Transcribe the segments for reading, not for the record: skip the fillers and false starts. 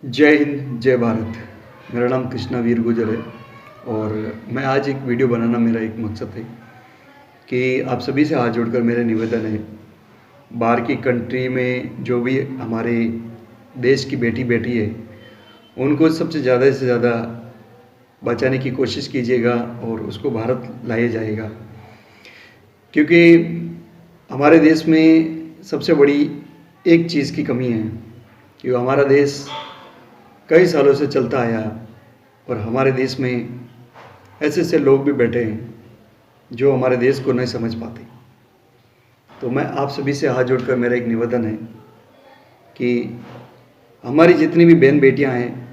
जय हिंद, जय भारत। मेरा नाम कृष्णा वीर गुर्जर है और मैं आज एक वीडियो बनाना मेरा एक मकसद है कि आप सभी से हाथ जोड़कर मेरा निवेदन है, बाहर की कंट्री में जो भी हमारे देश की बेटी बैठी है, उनको सबसे ज़्यादा से ज़्यादा बचाने की कोशिश कीजिएगा और उसको भारत लाया जाएगा। क्योंकि हमारे देश में सबसे बड़ी एक चीज़ की कमी है कि हमारा देश कई सालों से चलता आया और हमारे देश में ऐसे ऐसे लोग भी बैठे हैं जो हमारे देश को नहीं समझ पाते। तो मैं आप सभी से हाथ जोड़कर मेरा एक निवेदन है कि हमारी जितनी भी बहन बेटियां हैं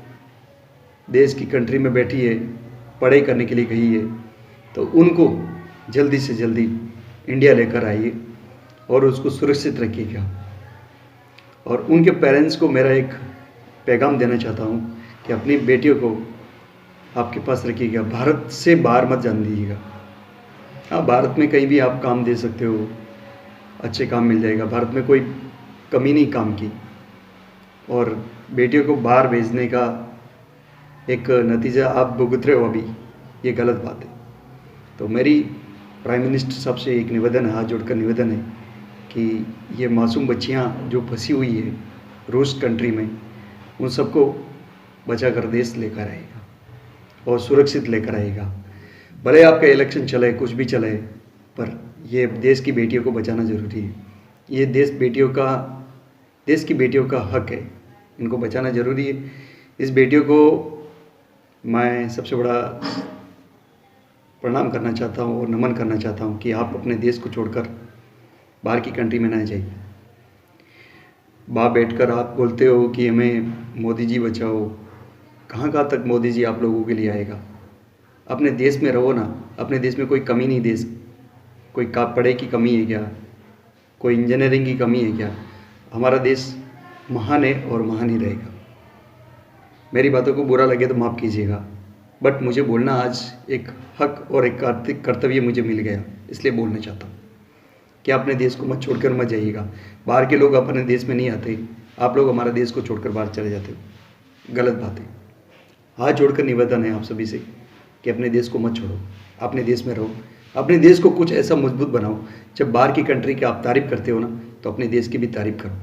देश की कंट्री में बैठी है, पढ़ाई करने के लिए गई है, तो उनको जल्दी से जल्दी इंडिया लेकर आइए और उसको सुरक्षित रखिएगा। और उनके पेरेंट्स को मेरा एक पैगाम देना चाहता हूँ कि अपनी बेटियों को आपके पास रखिएगा, भारत से बाहर मत जाने दीजिएगा। हाँ, भारत में कहीं भी आप काम दे सकते हो, अच्छे काम मिल जाएगा, भारत में कोई कमी नहीं काम की। और बेटियों को बाहर भेजने का एक नतीजा आप भुगत रहे हो अभी, ये गलत बात है। तो मेरी प्राइम मिनिस्टर साहब से एक निवेदन है, हाथ जोड़कर निवेदन है कि ये मासूम बच्चियाँ जो फंसी हुई है रूस कंट्री में, उन सबको बचा कर देश लेकर आएगा और सुरक्षित लेकर आएगा। भले आपका इलेक्शन चले, कुछ भी चले, पर ये देश की बेटियों को बचाना ज़रूरी है। ये देश की बेटियों का हक है, इनको बचाना ज़रूरी है। इस बेटियों को मैं सबसे बड़ा प्रणाम करना चाहता हूँ और नमन करना चाहता हूँ कि आप अपने देश को छोड़कर बाहर की कंट्री में ना जाइए। वहाँ बैठकर आप बोलते हो कि हमें मोदी जी बचाओ, कहाँ कहाँ तक मोदी जी आप लोगों के लिए आएगा। अपने देश में रहो ना, अपने देश में कोई कमी नहीं, देश कोई पढ़ाई की कमी है क्या, कोई इंजीनियरिंग की कमी है क्या? हमारा देश महान है और महान ही रहेगा। मेरी बातों को बुरा लगे तो माफ़ कीजिएगा, बट मुझे बोलना आज एक हक और एक कर्तव्य मुझे मिल गया, इसलिए बोलना चाहता हूँ कि अपने देश को मत छोड़कर मत जाइएगा। बाहर के लोग अपने देश में नहीं आते, आप लोग हमारे देश को छोड़कर बाहर चले जाते हो, गलत बात है। हाथ जोड़कर निवेदन है आप सभी से कि अपने देश को मत छोड़ो, अपने देश में रहो, अपने देश को कुछ ऐसा मजबूत बनाओ। जब बाहर की कंट्री की आप तारीफ़ करते हो ना, तो अपने देश की भी तारीफ़ करो।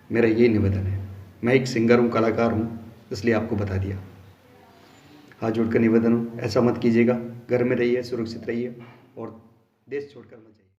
मेरा यही निवेदन है। मैं एक सिंगर हूँ, कलाकार हूँ, इसलिए आपको बता दिया। हाथ जोड़कर निवेदन हूँ, ऐसा मत कीजिएगा। घर में रहिए, सुरक्षित रहिए और देश छोड़कर मत जाइए।